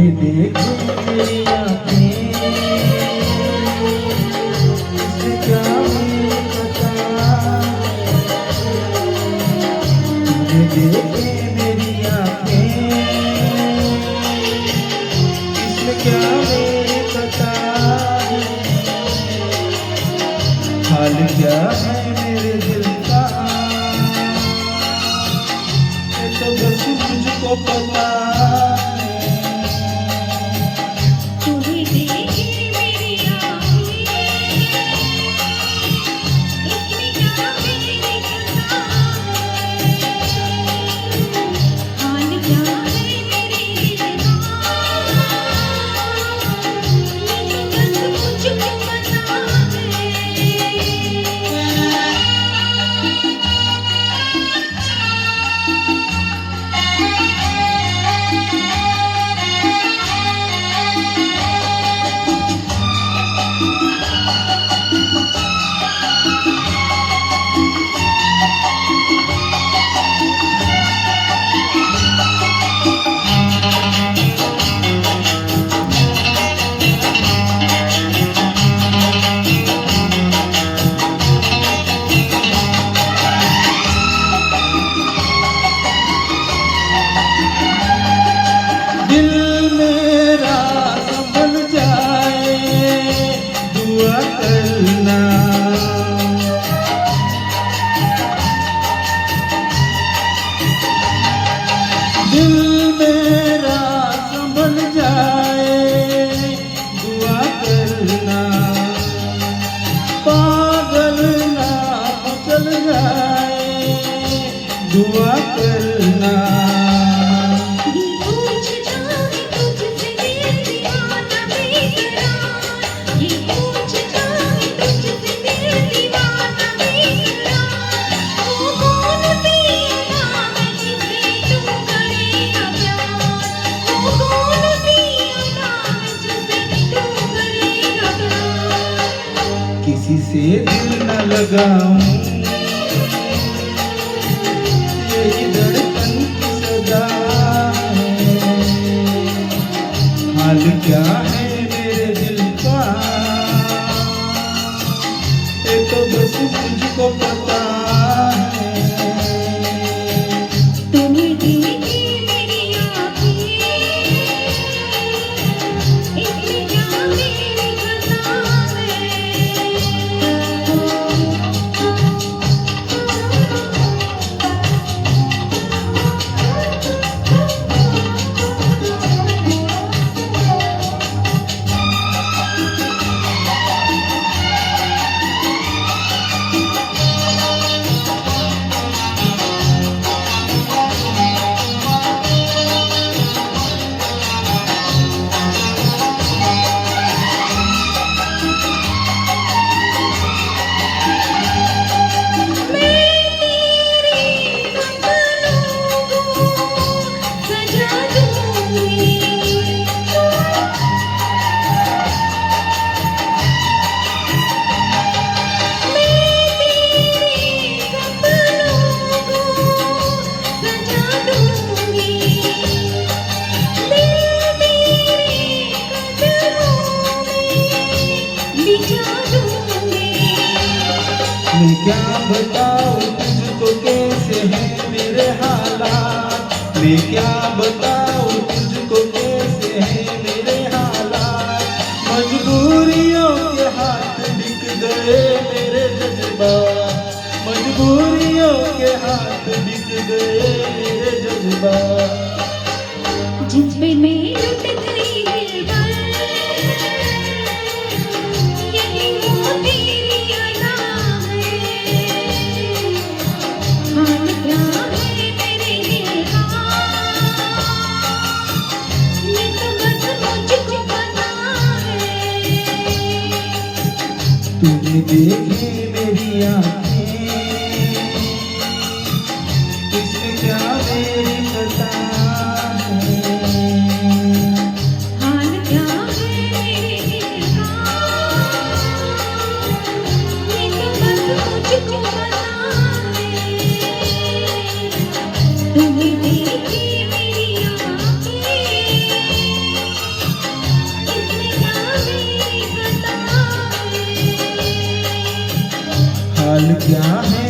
तुम्हें देखे मेरी आँखें, इसमें क्या मुझे पता। तुम्हें देखे मेरी आँखें, इसमें क्या मुझे पता। हाल क्या है मेरे दिल का, ये तो बस मुझको पता। तुम्हें देखे मेरी आँखें, इसमें क्या मेरे पता। हाल क्या है मेरे दिल का, ये तो बस मुझको पता दिल मेरा संभल जाए, दुआ करना। दिल मेरा संभल जाए, दुआ करना। पागल ना मचल जाए, दुआ करना। किसी से दिल न लगाऊं, यही धड़कन की सदा है। हाल क्या है मेरे दिल का, ये तो बस मुझको पता है। तुम्हें देखे मेरी आँखें, इसमें क्या मेरे पता मैं क्या बताऊं तुझको कैसे हैं मेरे हालात। मैं क्या बताऊं तुझको कैसे हैं मेरे हालात। मजबूरियों के हाथ बिक गए मेरे जज्बात। मजबूरियों के हाथ बिक गए मेरे जज्बात। जिस पे मैं लुट गई दिलबर, यही वो तेरी अदा है। हाल क्या है मेरे दिल का, ये तो बस मुझको पता है। तूने देखी मेरी आँखें, इसमें क्या मेरी पता है। हाल क्या है मेरे दिल का, ये तो बस मुझको पता है। तुम्हें देखे मेरी आँखें, क्या है